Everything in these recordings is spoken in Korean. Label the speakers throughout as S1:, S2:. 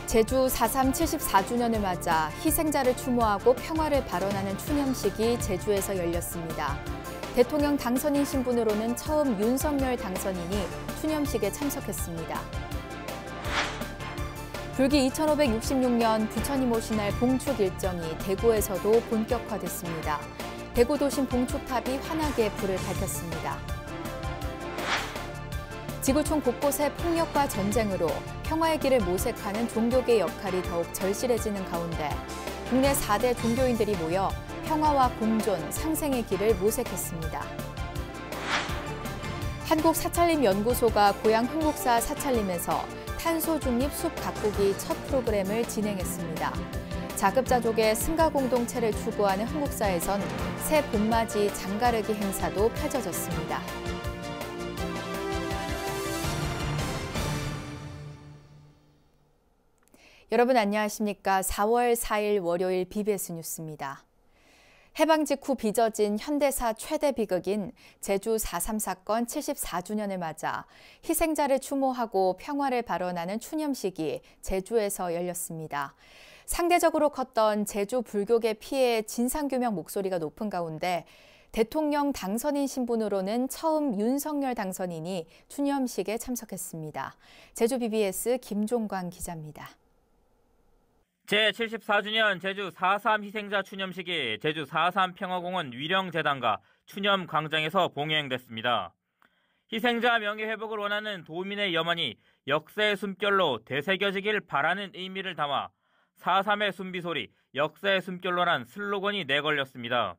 S1: 제주 4.3 74주년을 맞아 희생자를 추모하고 평화를 발언하는 추념식이 제주에서 열렸습니다. 대통령 당선인 신분으로는 처음 윤석열 당선인이 추념식에 참석했습니다. 불기 2566년 부처님 오신 날 봉축 일정이 대구에서도 본격화됐습니다. 대구 도심 봉축탑이 환하게 불을 밝혔습니다. 지구촌 곳곳의 폭력과 전쟁으로 평화의 길을 모색하는 종교계의 역할이 더욱 절실해지는 가운데 국내 4대 종교인들이 모여 평화와 공존, 상생의 길을 모색했습니다. 한국사찰림연구소가 고향 흥국사 사찰림에서 탄소 중립 숲 가꾸기 첫 프로그램을 진행했습니다. 자급자족의 승가 공동체를 추구하는 흥국사에선 새 봄맞이 장가르기 행사도 펼쳐졌습니다. 여러분 안녕하십니까? 4월 4일 월요일 BBS 뉴스입니다. 해방 직후 빚어진 현대사 최대 비극인 제주 4.3 사건 74주년을 맞아 희생자를 추모하고 평화를 발언하는 추념식이 제주에서 열렸습니다. 상대적으로 컸던 제주 불교계 피해의 진상규명 목소리가 높은 가운데 대통령 당선인 신분으로는 처음 윤석열 당선인이 추념식에 참석했습니다. 제주 BBS 김종광 기자입니다.
S2: 제74주년 제주 4.3 희생자 추념식이 제주 4.3 평화공원 위령재단과 추념광장에서 봉행됐습니다. 희생자 명예회복을 원하는 도민의 염원이 역사의 숨결로 되새겨지길 바라는 의미를 담아 4.3의 숨비소리, 역사의 숨결로란 슬로건이 내걸렸습니다.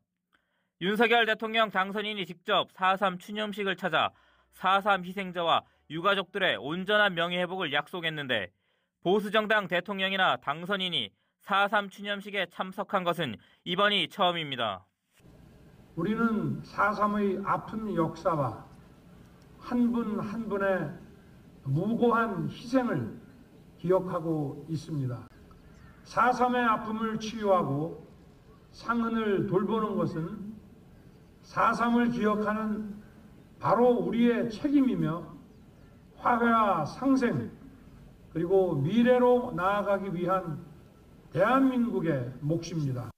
S2: 윤석열 대통령 당선인이 직접 4.3 추념식을 찾아 4.3 희생자와 유가족들의 온전한 명예회복을 약속했는데 보수정당 대통령이나 당선인이 4.3 추념식에 참석한 것은 이번이 처음입니다.
S3: 우리는 4.3의 아픈 역사와 한 분 한 분의 무고한 희생을 기억하고 있습니다. 4.3의 아픔을 치유하고 상흔을 돌보는 것은 4.3을 기억하는 바로 우리의 책임이며 화해와 상생 그리고 미래로 나아가기 위한 대한민국의 몫입니다.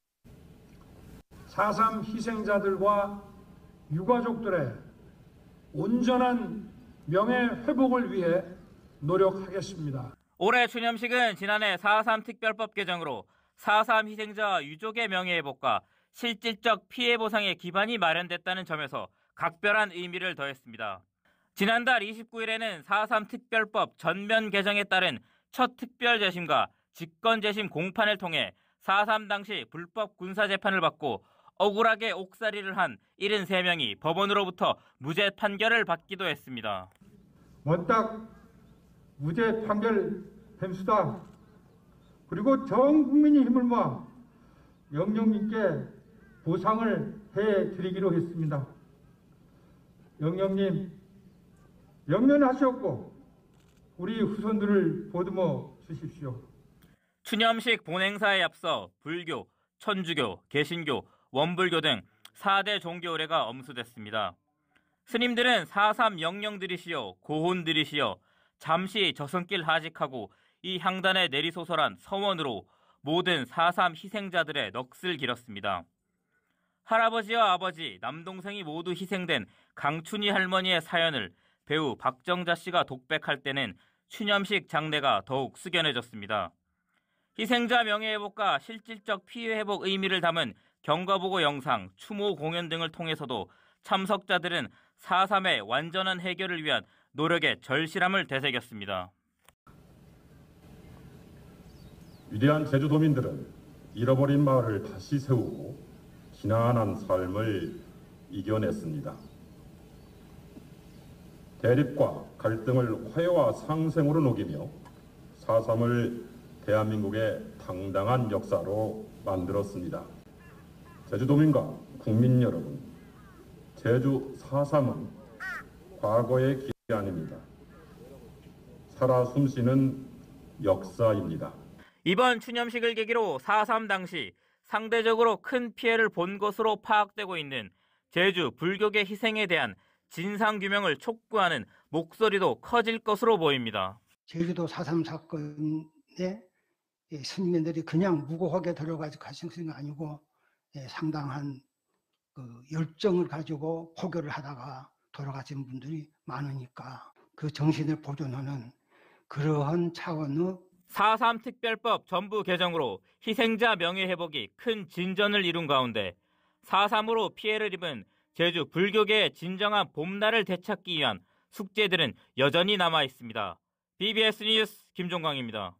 S3: 4.3 희생자들과 유가족들의 온전한 명예회복을 위해 노력하겠습니다.
S2: 올해 추념식은 지난해 4.3 특별법 개정으로 4.3 희생자 유족의 명예회복과 실질적 피해 보상의 기반이 마련됐다는 점에서 각별한 의미를 더했습니다. 지난달 29일에는 4.3 특별법 전면 개정에 따른 첫 특별재심과 직권재심 공판을 통해 4.3 당시 불법 군사재판을 받고 억울하게 옥살이를 한 73명이 법원으로부터 무죄 판결을 받기도 했습니다.
S4: 원딱 무죄 판결 뱀수다. 그리고 전 국민이 힘을 모아 영령님께 보상을 해드리기로 했습니다. 영령님 영면하셨고 우리 후손들을 보듬어 주십시오.
S2: 추념식 본행사에 앞서 불교, 천주교, 개신교, 원불교 등 4대 종교 의례가 엄수됐습니다. 스님들은 4.3 영령들이시여 고혼들이시여 잠시 저승길 하직하고 이 향단에 내리소서란 서원으로 모든 4.3 희생자들의 넋을 기렸습니다. 할아버지와 아버지, 남동생이 모두 희생된 강춘희 할머니의 사연을 배우 박정자 씨가 독백할 때는 추념식 장례가 더욱 숙연해졌습니다. 희생자 명예회복과 실질적 피해회복 의미를 담은 경과보고 영상, 추모 공연 등을 통해서도 참석자들은 4.3의 완전한 해결을 위한 노력의 절실함을 되새겼습니다.
S5: 위대한 제주도민들은 잃어버린 마을을 다시 세우고 지난한 삶을 이겨냈습니다. 대립과 갈등을 화해와 상생으로 녹이며 4.3을 대한민국의 당당한 역사로 만들었습니다. 제주도민과 국민 여러분, 제주 4.3은 과거의 기억이 아닙니다. 살아 숨쉬는 역사입니다.
S2: 이번 추념식을 계기로 4.3 당시 상대적으로 큰 피해를 본 것으로 파악되고 있는 제주 불교계 희생에 대한 진상규명을 촉구하는 목소리도 커질 것으로 보입니다.
S6: 제주도 4.3 사건의 스님들이 그냥 무고하게 들어가지고 가신 것이 아니고 상당한 그 열정을 가지고 포교를 하다가 돌아가신 분들이 많으니까 그 정신을 보존하는 그러한 차원의
S2: 4.3 특별법 전부 개정으로 희생자 명예회복이 큰 진전을 이룬 가운데 4.3으로 피해를 입은 제주 불교계의 진정한 봄날을 되찾기 위한 숙제들은 여전히 남아 있습니다. BBS 뉴스 김종광입니다.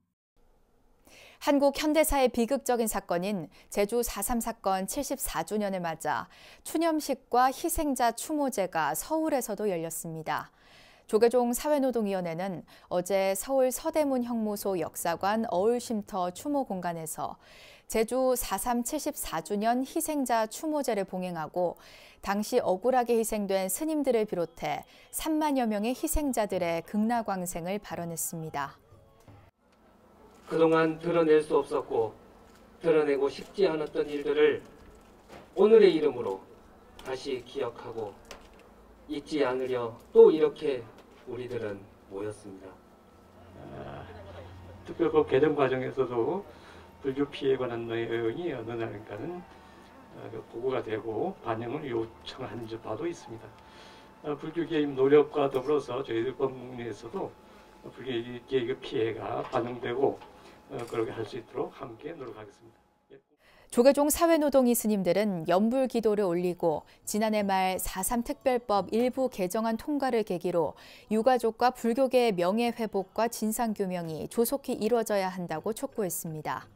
S1: 한국 현대사의 비극적인 사건인 제주 4.3 사건 74주년을 맞아 추념식과 희생자 추모제가 서울에서도 열렸습니다. 조계종 사회노동위원회는 어제 서울 서대문 형무소 역사관 어울쉼터 추모공간에서 제주 4.3 74주년 희생자 추모제를 봉행하고 당시 억울하게 희생된 스님들을 비롯해 3만여 명의 희생자들의 극락광생을 발언했습니다.
S7: 그동안 드러낼 수 없었고 드러내고 싶지 않았던 일들을 오늘의 이름으로 다시 기억하고 잊지 않으려 또 이렇게 우리들은 모였습니다.
S8: 특별법 개정 과정에서도 불교 피해에 관한 내용이 어느 날인가는 보고가 되고 반영을 요청한 바도 있습니다. 불교계의 노력과 더불어서 저희들 법문에서도 불교계의 피해가 반영되고 그렇게 할 수 있도록 함께 노력하겠습니다.
S1: 조계종 사회노동위 스님들은 연불 기도를 올리고 지난해 말 4.3 특별법 일부 개정안 통과를 계기로 유가족과 불교계의 명예회복과 진상규명이 조속히 이루어져야 한다고 촉구했습니다.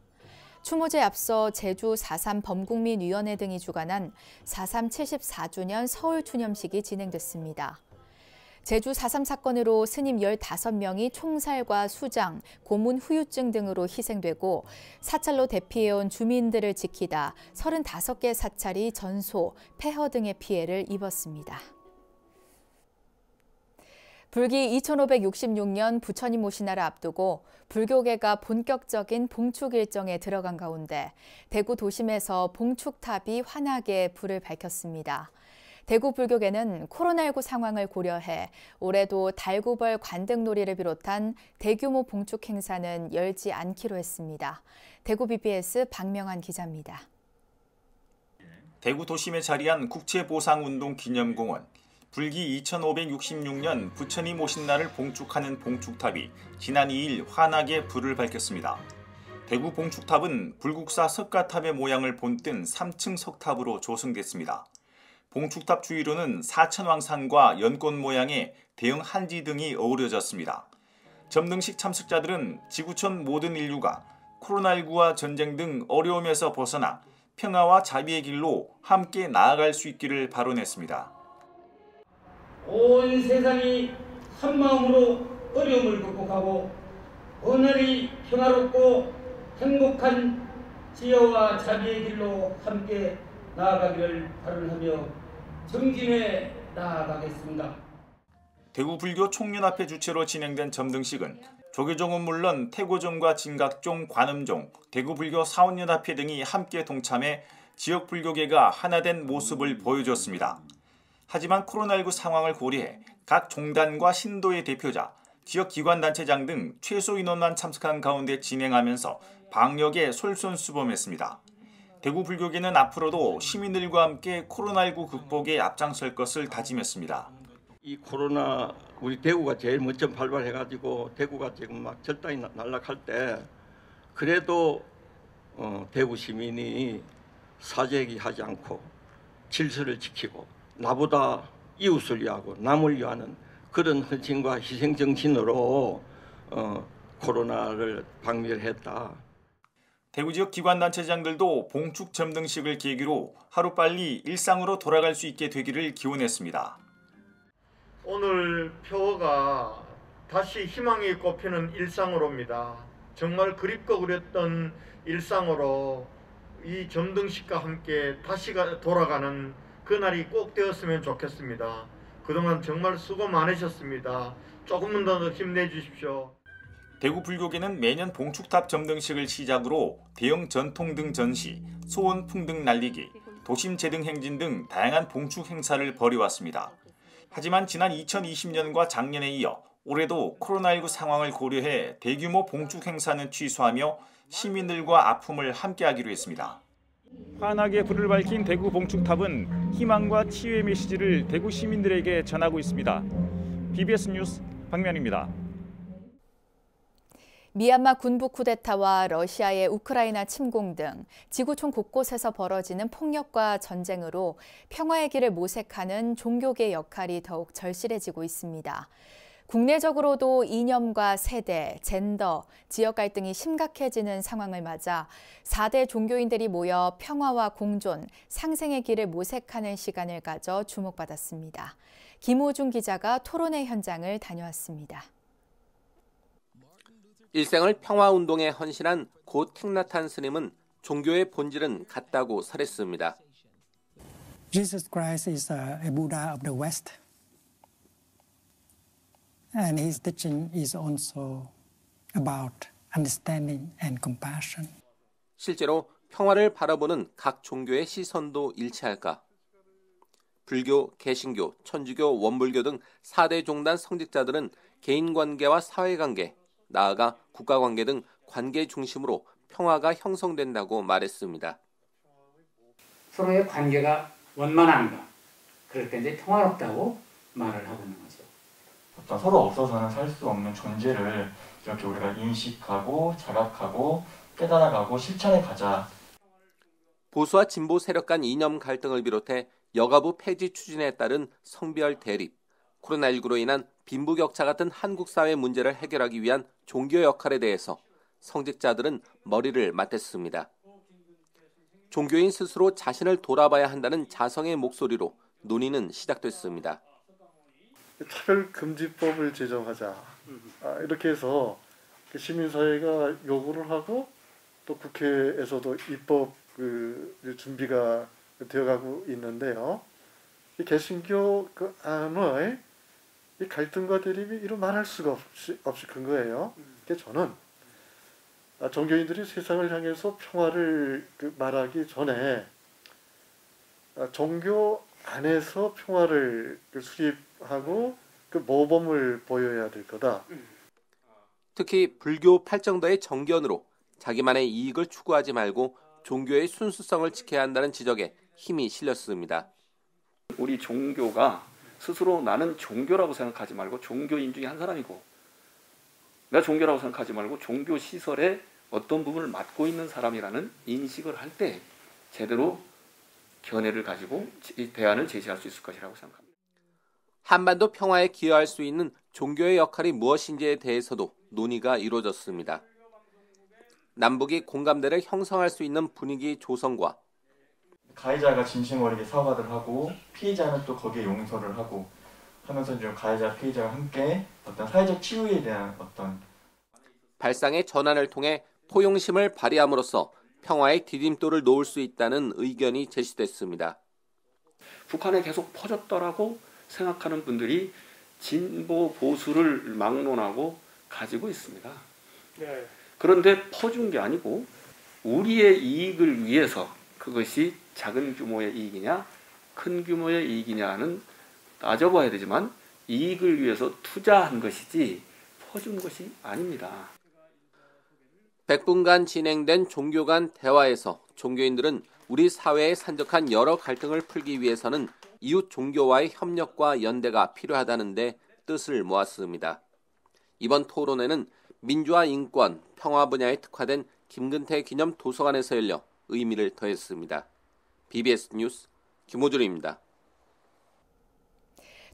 S1: 추모제에 앞서 제주 4.3 범국민위원회 등이 주관한 4.3 74주년 서울 추념식이 진행됐습니다. 제주 4.3 사건으로 스님 15명이 총살과 수장, 고문 후유증 등으로 희생되고 사찰로 대피해온 주민들을 지키다 35개 사찰이 전소, 폐허 등의 피해를 입었습니다. 불기 2566년 부처님 오신 날을 앞두고 불교계가 본격적인 봉축 일정에 들어간 가운데 대구 도심에서 봉축탑이 환하게 불을 밝혔습니다. 대구 불교계는 코로나19 상황을 고려해 올해도 달구벌 관등놀이를 비롯한 대규모 봉축 행사는 열지 않기로 했습니다. 대구 BBS 박명환 기자입니다.
S9: 대구 도심에 자리한 국제보상운동기념공원. 불기 2566년 부처님 오신 날을 봉축하는 봉축탑이 지난 2일 환하게 불을 밝혔습니다. 대구 봉축탑은 불국사 석가탑의 모양을 본뜬 3층 석탑으로 조성됐습니다. 봉축탑 주위로는 사천왕산과 연꽃 모양의 대형 한지 등이 어우러졌습니다. 점등식 참석자들은 지구촌 모든 인류가 코로나19와 전쟁 등 어려움에서 벗어나 평화와 자비의 길로 함께 나아갈 수 있기를 발언했습니다.
S7: 온 세상이 한마음으로 어려움을 극복하고 오늘이 평화롭고 행복한 지혜와 자비의 길로 함께 나아가기를 발언하며 정진해 나아가겠습니다.
S9: 대구 불교 총연합회 주최로 진행된 점등식은 조계종은 물론 태고종과 진각종, 관음종, 대구 불교 사원연합회 등이 함께 동참해 지역 불교계가 하나된 모습을 보여줬습니다. 하지만 코로나19 상황을 고려해 각 종단과 신도의 대표자, 지역 기관단체장 등 최소 인원만 참석한 가운데 진행하면서 방역에 솔선수범했습니다. 대구 불교계는 앞으로도 시민들과 함께 코로나19 극복에 앞장설 것을 다짐했습니다.
S8: 이 코로나 우리 대구가 제일 먼저 발발해가지고 대구가 지금 막 절단이 날락할 때 그래도 대구 시민이 사재기하지 않고 질서를 지키고 나보다 이웃을 위하고 남을 위하는 그런 헌신과 희생 정신으로 코로나를 박멸했다.
S9: 대구 지역 기관단체장들도 봉축 점등식을 계기로 하루빨리 일상으로 돌아갈 수 있게 되기를 기원했습니다.
S10: 오늘 표어가 다시 희망이 꼽히는 일상으로입니다. 정말 그립고 그렸던 일상으로 이 점등식과 함께 다시 돌아가는 그날이 꼭 되었으면 좋겠습니다. 그동안 정말 수고 많으셨습니다. 조금만 더 힘내주십시오.
S9: 대구 불교계는 매년 봉축탑 점등식을 시작으로 대형 전통등 전시, 소원 풍등 날리기, 도심 재등 행진 등 다양한 봉축 행사를 벌여왔습니다. 하지만 지난 2020년과 작년에 이어 올해도 코로나19 상황을 고려해 대규모 봉축 행사는 취소하며 시민들과 아픔을 함께하기로 했습니다.
S11: 환하게 불을 밝힌 대구 봉축탑은 희망과 치유의 메시지를 대구 시민들에게 전하고 있습니다. BBS 뉴스 박면입니다.
S1: 미얀마 군부 쿠데타와 러시아의 우크라이나 침공 등 지구촌 곳곳에서 벌어지는 폭력과 전쟁으로 평화의 길을 모색하는 종교계의 역할이 더욱 절실해지고 있습니다. 국내적으로도 이념과 세대, 젠더, 지역 갈등이 심각해지는 상황을 맞아 4대 종교인들이 모여 평화와 공존, 상생의 길을 모색하는 시간을 가져 주목받았습니다. 김호중 기자가 토론회 현장을 다녀왔습니다.
S12: 일생을 평화운동에 헌신한 고 틱나탄 스님은 종교의 본질은 같다고 설했습니다.
S13: Jesus Christ is a Buddha of the West. And his teaching is also about understanding and compassion.
S12: 실제로 평화를 바라보는 각 종교의 시선도 일치할까? 불교, 개신교, 천주교, 원불교 등 4대 종단 성직자들은 개인관계와 사회관계, 나아가 국가관계 등 관계 중심으로 평화가 형성된다고 말했습니다.
S14: 서로의 관계가 원만한가? 그럴 때 이제 평화롭다고 말을 하고 있는 거죠.
S15: 어떤 서로 없어서는 살 수 없는 존재를 이렇게 우리가 인식하고 자각하고 깨달아가고 실천해 가자.
S12: 보수와 진보 세력 간 이념 갈등을 비롯해 여가부 폐지 추진에 따른 성별 대립, 코로나19로 인한 빈부격차 같은 한국 사회 문제를 해결하기 위한 종교 역할에 대해서 성직자들은 머리를 맞댔습니다. 종교인 스스로 자신을 돌아봐야 한다는 자성의 목소리로 논의는 시작됐습니다.
S16: 차별금지법을 제정하자. 이렇게 해서 시민사회가 요구를 하고 또 국회에서도 입법 준비가 되어가고 있는데요. 이 개신교 안의 이 갈등과 대립이 이루 말할 수가 없이 큰 거예요. 저는 종교인들이 세상을 향해서 평화를 말하기 전에 종교 안에서 평화를 수립하고 모범을 보여야 될 거다.
S12: 특히 불교 팔정도의 정견으로 자기만의 이익을 추구하지 말고 종교의 순수성을 지켜야 한다는 지적에 힘이 실렸습니다.
S17: 우리 종교가 스스로 나는 종교라고 생각하지 말고 종교인 중에 한 사람이고, 내가 종교라고 생각하지 말고 종교 시설의 어떤 부분을 맡고 있는 사람이라는 인식을 할 때 제대로 견해를 가지고 대안을 제시할 수 있을 것이라고 생각합니다.
S12: 한반도 평화에 기여할 수 있는 종교의 역할이 무엇인지에 대해서도 논의가 이루어졌습니다. 남북이 공감대를 형성할 수 있는 분위기 조성과
S15: 가해자가 진심 어리게 사과를 하고 피해자는 또 거기에 용서를 하고 하면서 좀 가해자 피해자와 함께 어떤 사회적 치유에 대한 어떤
S12: 발상의 전환을 통해 포용심을 발휘함으로써 평화의 디딤돌을 놓을 수 있다는 의견이 제시됐습니다.
S17: 북한에 계속 퍼졌더라고 생각하는 분들이 진보 보수를 막론하고 가지고 있습니다. 네. 그런데 퍼준 게 아니고 우리의 이익을 위해서, 그것이 작은 규모의 이익이냐 큰 규모의 이익이냐는 따져봐야 되지만 이익을 위해서 투자한 것이지 퍼준 것이 아닙니다.
S12: 100분간 진행된 종교 간 대화에서 종교인들은 우리 사회에 산적한 여러 갈등을 풀기 위해서는 이웃 종교와의 협력과 연대가 필요하다는 데 뜻을 모았습니다. 이번 토론회는 민주화 인권, 평화 분야에 특화된 김근태 기념 도서관에서 열려 의미를 더했습니다. BBS 뉴스 김호준입니다.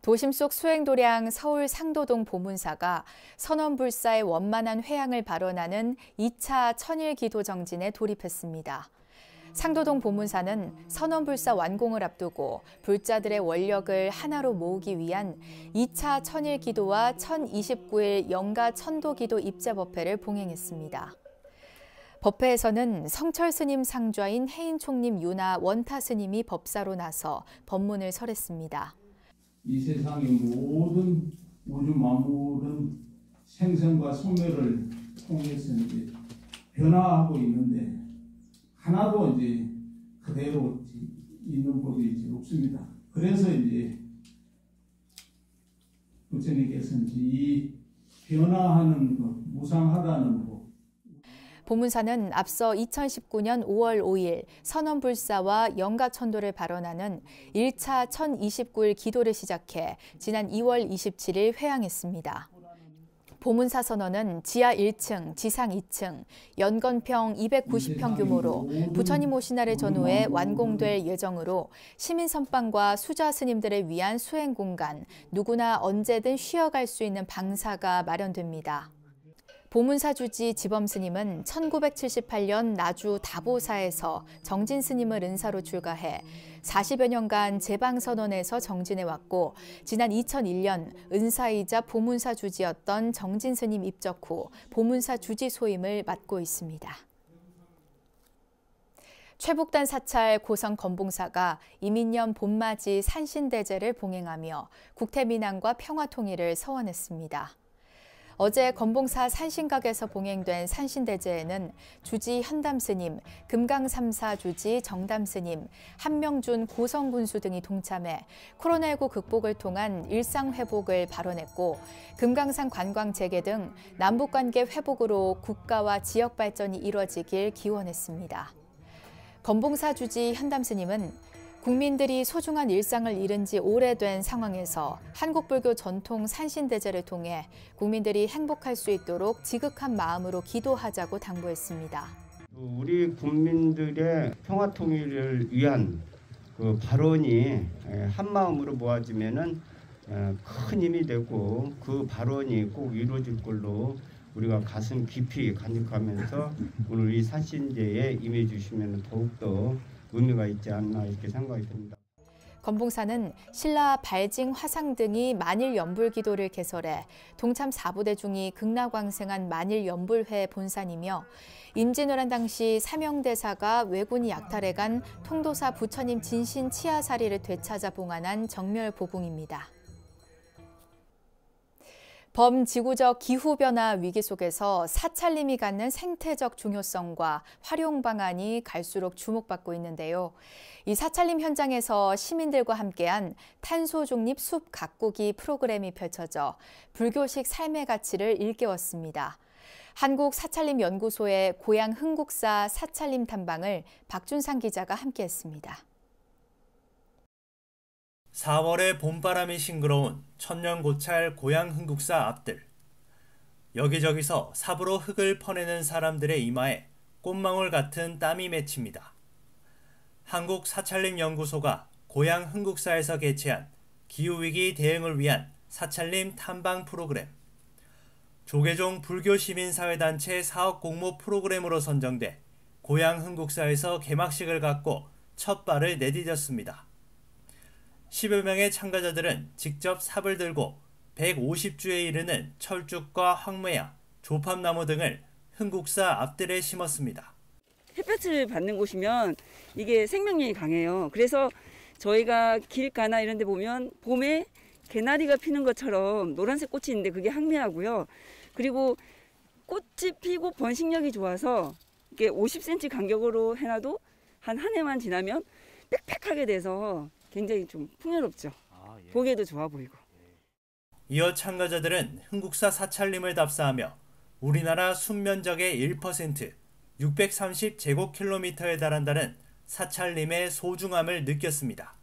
S1: 도심 속 수행도량 서울 상도동 보문사가 선원불사의 원만한 회양을 발언하는 2차 천일기도 정진에 돌입했습니다. 상도동 보문사는 선원불사 완공을 앞두고 불자들의 원력을 하나로 모으기 위한 2차 천일기도와 1029일 영가 천도기도 입제법회를 봉행했습니다. 법회에서는 성철 스님 상좌인 해인총림 윤화 원타 스님이 법사로 나서 법문을 설했습니다.
S18: 이 세상의 모든 우주 만물은 생생과 소멸을 통해서 이제 변화하고 있는데 하나도 이제 그대로 있는 법이 이제 없습니다. 그래서 이제 부처님께서 이제 이 변화하는 것, 무상하다는 것.
S1: 보문사는 앞서 2019년 5월 5일 선원불사와 영가천도를 발언하는 1차 1029일 기도를 시작해 지난 2월 27일 회항했습니다. 보문사 선원은 지하 1층, 지상 2층, 연건평 290평 규모로 부처님 오신 날을 전후해 완공될 예정으로 시민 선방과 수자 스님들을 위한 수행 공간, 누구나 언제든 쉬어갈 수 있는 방사가 마련됩니다. 보문사 주지 지범 스님은 1978년 나주 다보사에서 정진 스님을 은사로 출가해 40여 년간 제방선원에서 정진해왔고 지난 2001년 은사이자 보문사 주지였던 정진 스님 입적 후 보문사 주지 소임을 맡고 있습니다. 최북단 사찰 고성 건봉사가 이민년 봄맞이 산신대제를 봉행하며 국태민안과 평화통일을 서원했습니다. 어제 건봉사 산신각에서 봉행된 산신대제에는 주지 현담스님, 금강삼사 주지 정담스님, 한명준 고성군수 등이 동참해 코로나19 극복을 통한 일상회복을 발언했고 금강산 관광 재개 등 남북관계 회복으로 국가와 지역 발전이 이뤄지길 기원했습니다. 건봉사 주지 현담스님은 국민들이 소중한 일상을 잃은 지 오래된 상황에서 한국불교 전통 산신대제를 통해 국민들이 행복할 수 있도록 지극한 마음으로 기도하자고 당부했습니다.
S19: 우리 국민들의 평화통일을 위한 그 발언이 한 마음으로 모아지면은 큰 힘이 되고 그 발언이 꼭 이루어질 걸로 우리가 가슴 깊이 간직하면서 오늘 이 산신제에 임해 주시면 더욱더 의미가 있지 않나 이렇게 생각이 듭니다.
S1: 건봉사는 신라 발징 화상 등이 만일 연불기도를 개설해 동참 4부대 중이 극락왕생한 만일 연불회 본산이며 임진왜란 당시 사명대사가 왜군이 약탈해간 통도사 부처님 진신 치아사리를 되찾아 봉안한 정멸보궁입니다. 범지구적 기후변화 위기 속에서 사찰림이 갖는 생태적 중요성과 활용 방안이 갈수록 주목받고 있는데요. 이 사찰림 현장에서 시민들과 함께한 탄소 중립 숲 가꾸기 프로그램이 펼쳐져 불교식 삶의 가치를 일깨웠습니다. 한국사찰림연구소의 고향 흥국사 사찰림 탐방을 박준상 기자가 함께했습니다.
S20: 4월에 봄바람이 싱그러운 천년고찰 고향 흥국사 앞들. 여기저기서 삽으로 흙을 퍼내는 사람들의 이마에 꽃망울 같은 땀이 맺힙니다. 한국사찰림연구소가 고향 흥국사에서 개최한 기후위기 대응을 위한 사찰림 탐방 프로그램. 조계종 불교시민사회단체 사업 공모 프로그램으로 선정돼 고향 흥국사에서 개막식을 갖고 첫 발을 내디뎠습니다. 10여 명의 참가자들은 직접 삽을 들고 150주에 이르는 철쭉과 황매야, 조팝나무 등을 흥국사 앞들에 심었습니다.
S21: 햇볕을 받는 곳이면 이게 생명력이 강해요. 그래서 저희가 길가나 이런 데 보면 봄에 개나리가 피는 것처럼 노란색 꽃이 있는데 그게 황매하고요. 그리고 꽃이 피고 번식력이 좋아서 이게 50cm 간격으로 해놔도 한 해만 지나면 빽빽하게 돼서 굉장히 좀 풍요롭죠. 보기에도 좋아 보이고.
S20: 이어 참가자들은 흥국사 사찰림을 답사하며 우리나라 순면적의 1%, 630제곱킬로미터에 달한다는 사찰림의 소중함을 느꼈습니다.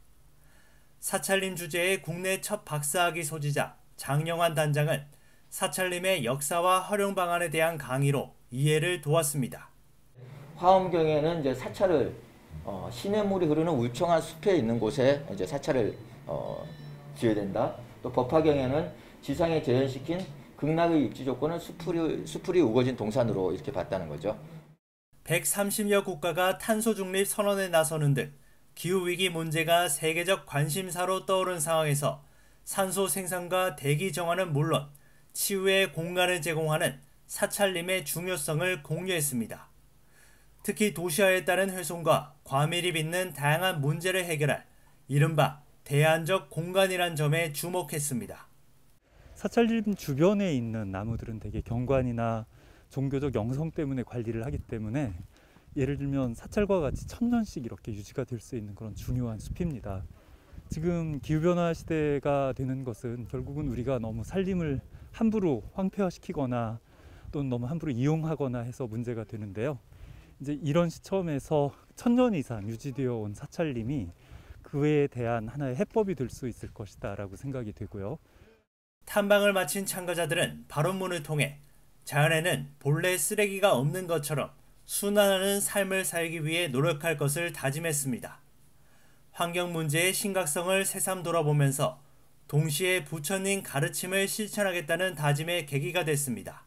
S20: 사찰림 주제의 국내 첫 박사학위 소지자 장영환 단장은 사찰림의 역사와 활용 방안에 대한 강의로 이해를 도왔습니다.
S22: 화엄경에는 이제 사찰을 시냇물이 흐르는 울창한 숲에 있는 곳에 이제 사찰을 지어야 된다. 또 법화경에는 지상에 재현시킨 극락의 입지 조건은 수풀이 우거진 동산으로 이렇게 봤다는 거죠.
S20: 130여 국가가 탄소 중립 선언에 나서는 등 기후위기 문제가 세계적 관심사로 떠오른 상황에서 산소 생산과 대기 정화는 물론 치유의 공간을 제공하는 사찰림의 중요성을 공유했습니다. 특히 도시화에 따른 훼손과 과밀이 빚는 다양한 문제를 해결할 이른바 대안적 공간이란 점에 주목했습니다.
S23: 사찰림 주변에 있는 나무들은 되게 경관이나 종교적 영성 때문에 관리를 하기 때문에 예를 들면 사찰과 같이 1000년씩 이렇게 유지가 될 수 있는 그런 중요한 숲입니다. 지금 기후변화 시대가 되는 것은 결국은 우리가 너무 산림을 함부로 황폐화시키거나 또는 너무 함부로 이용하거나 해서 문제가 되는데요. 이제 이런 시점에서 1000년 이상 유지되어 온 사찰림이 그에 대한 하나의 해법이 될 수 있을 것이다라고 생각이 되고요.
S20: 탐방을 마친 참가자들은 발원문을 통해 자연에는 본래 쓰레기가 없는 것처럼 순환하는 삶을 살기 위해 노력할 것을 다짐했습니다. 환경 문제의 심각성을 새삼 돌아보면서 동시에 부처님 가르침을 실천하겠다는 다짐의 계기가 됐습니다.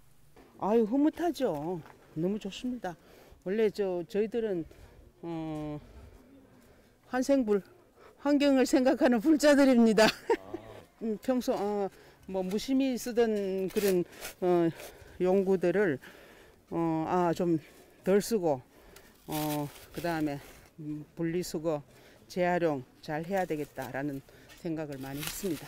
S3: 아유, 흐뭇하죠. 너무 좋습니다. 원래 저희들은 환생불, 환경을 생각하는 불자들입니다. 평소 뭐 무심히 쓰던 그런 용구들을 좀 덜 쓰고 그 다음에 분리수거, 재활용 잘 해야 되겠다라는 생각을 많이 했습니다.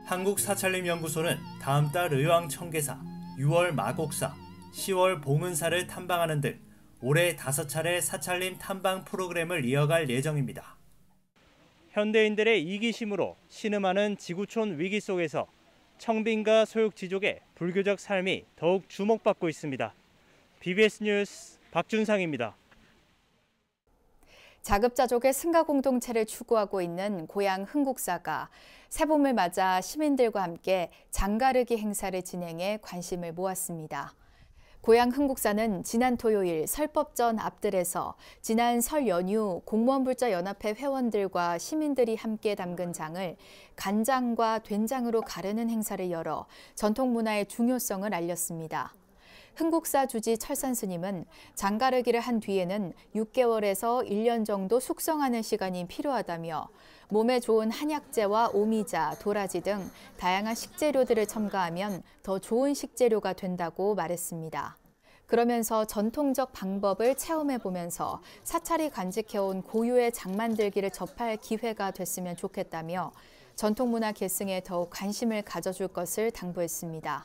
S20: 한국사찰림연구소는 다음 달 의왕청계사, 6월 마곡사, 10월 봉은사를 탐방하는 등 올해 5차례 사찰림 탐방 프로그램을 이어갈 예정입니다. 현대인들의 이기심으로 신음하는 지구촌 위기 속에서 청빈과 소육지족의 불교적 삶이 더욱 주목받고 있습니다. BBS 뉴스 박준상입니다.
S1: 자급자족의 승가 공동체를 추구하고 있는 고향 흥국사가 새봄을 맞아 시민들과 함께 장가르기 행사를 진행해 관심을 모았습니다. 고향 흥국사는 지난 토요일 설법전 앞들에서 지난 설 연휴 공무원불자연합회 회원들과 시민들이 함께 담근 장을 간장과 된장으로 가르는 행사를 열어 전통문화의 중요성을 알렸습니다. 흥국사 주지 철산 스님은 장가르기를 한 뒤에는 6개월에서 1년 정도 숙성하는 시간이 필요하다며 몸에 좋은 한약재와 오미자, 도라지 등 다양한 식재료들을 첨가하면 더 좋은 식재료가 된다고 말했습니다. 그러면서 전통적 방법을 체험해보면서 사찰이 간직해온 고유의 장 만들기를 접할 기회가 됐으면 좋겠다며 전통문화 계승에 더욱 관심을 가져줄 것을 당부했습니다.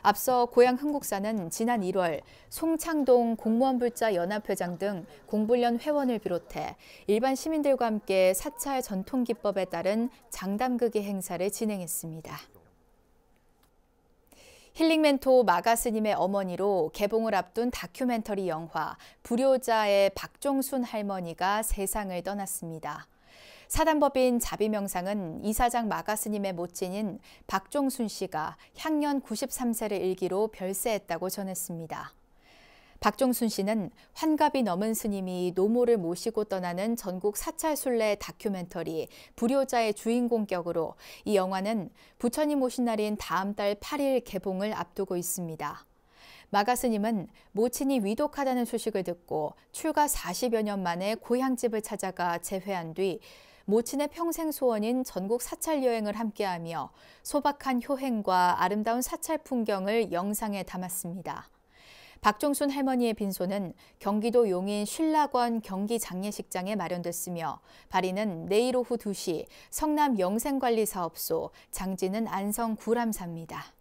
S1: 앞서 고향 흥국사는 지난 1월 송창동 공무원불자연합회장 등 공불련 회원을 비롯해 일반 시민들과 함께 사찰 전통기법에 따른 장담극의 행사를 진행했습니다. 힐링멘토 마가 스님의 어머니로 개봉을 앞둔 다큐멘터리 영화 불효자의 박종순 할머니가 세상을 떠났습니다. 사단법인 자비명상은 이사장 마가 스님의 모친인 박종순 씨가 향년 93세를 일기로 별세했다고 전했습니다. 박종순 씨는 환갑이 넘은 스님이 노모를 모시고 떠나는 전국 사찰 순례 다큐멘터리 불효자의 주인공격으로 이 영화는 부처님 오신 날인 다음 달 8일 개봉을 앞두고 있습니다. 마가 스님은 모친이 위독하다는 소식을 듣고 출가 40여 년 만에 고향집을 찾아가 재회한 뒤 모친의 평생 소원인 전국 사찰 여행을 함께하며 소박한 효행과 아름다운 사찰 풍경을 영상에 담았습니다. 박종순 할머니의 빈소는 경기도 용인 신락원 경기장례식장에 마련됐으며 발인은 내일 오후 2시 성남 영생관리사업소, 장지는 안성 구람사입니다.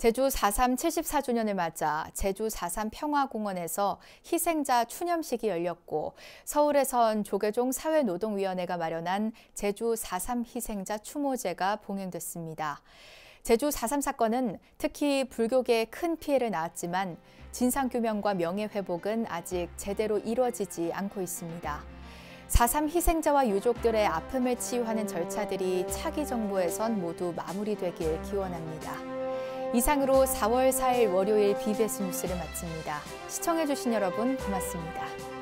S1: 제주 4.3 74주년을 맞아 제주 4.3 평화공원에서 희생자 추념식이 열렸고 서울에선 조계종 사회노동위원회가 마련한 제주 4.3 희생자 추모제가 봉행됐습니다. 제주 4.3 사건은 특히 불교계에 큰 피해를 낳았지만 진상규명과 명예회복은 아직 제대로 이루어지지 않고 있습니다. 4.3 희생자와 유족들의 아픔을 치유하는 절차들이 차기 정부에선 모두 마무리되길 기원합니다. 이상으로 4월 4일 월요일 BBS 뉴스를 마칩니다. 시청해주신 여러분 고맙습니다.